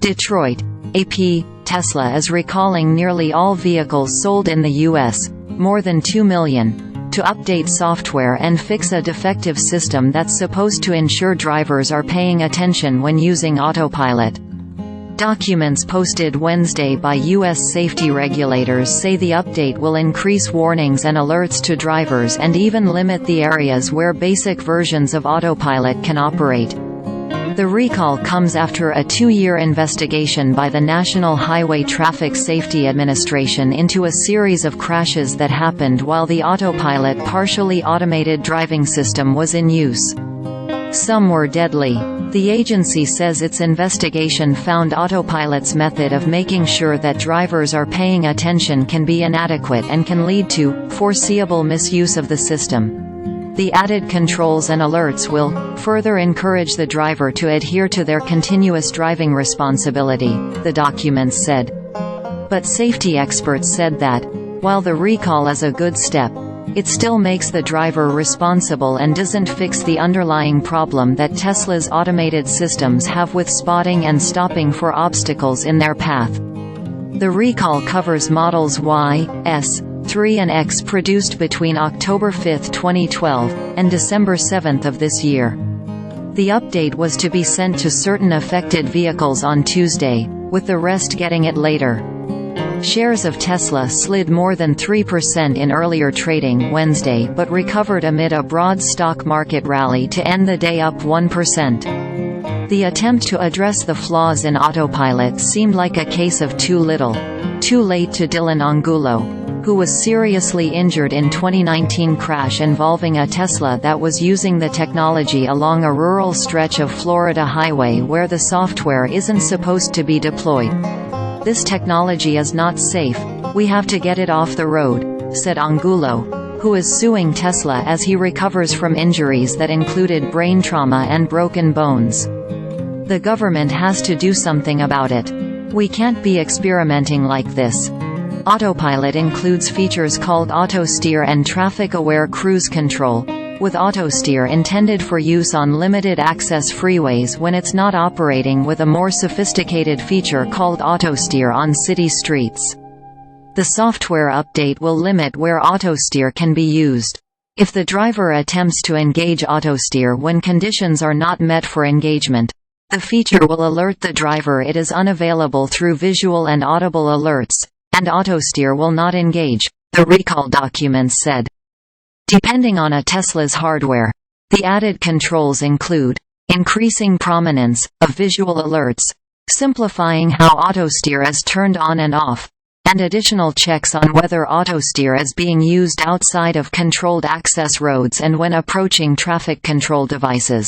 Detroit, AP, Tesla is recalling nearly all vehicles sold in the U.S., more than 2 million, to update software and fix a defective system that's supposed to ensure drivers are paying attention when using Autopilot. Documents posted Wednesday by U.S. safety regulators say the update will increase warnings and alerts to drivers and even limit the areas where basic versions of Autopilot can operate. The recall comes after a 2-year investigation by the National Highway Traffic Safety Administration into a series of crashes that happened while the Autopilot partially automated driving system was in use. Some were deadly. The agency says its investigation found Autopilot's method of making sure that drivers are paying attention can be inadequate and can lead to foreseeable misuse of the system. The added controls and alerts will further encourage the driver to adhere to their continuous driving responsibility, the documents said. But safety experts said that, while the recall is a good step, it still makes the driver responsible and doesn't fix the underlying problem that Tesla's automated systems have with spotting and stopping for obstacles in their path. The recall covers models Y, S, 3 and X produced between October 5, 2012, and December 7 of this year. The update was to be sent to certain affected vehicles on Tuesday, with the rest getting it later. Shares of Tesla slid more than 3% in earlier trading Wednesday but recovered amid a broad stock market rally to end the day up 1%. The attempt to address the flaws in Autopilot seemed like a case of too little, too late to Dillon Angulo, who was seriously injured in 2019 crash involving a Tesla that was using the technology along a rural stretch of Florida highway where the software isn't supposed to be deployed. "This technology is not safe, we have to get it off the road," said Angulo, who is suing Tesla as he recovers from injuries that included brain trauma and broken bones. "The government has to do something about it. We can't be experimenting like this." Autopilot includes features called Autosteer and traffic-aware cruise control, with Autosteer intended for use on limited-access freeways when it's not operating, with a more sophisticated feature called Autosteer on city streets. The software update will limit where Autosteer can be used. If the driver attempts to engage Autosteer when conditions are not met for engagement, the feature will alert the driver it is unavailable through visual and audible alerts, and Autosteer will not engage, the recall documents said. Depending on a Tesla's hardware, the added controls include increasing prominence of visual alerts, simplifying how Autosteer is turned on and off, and additional checks on whether Autosteer is being used outside of controlled access roads and when approaching traffic control devices.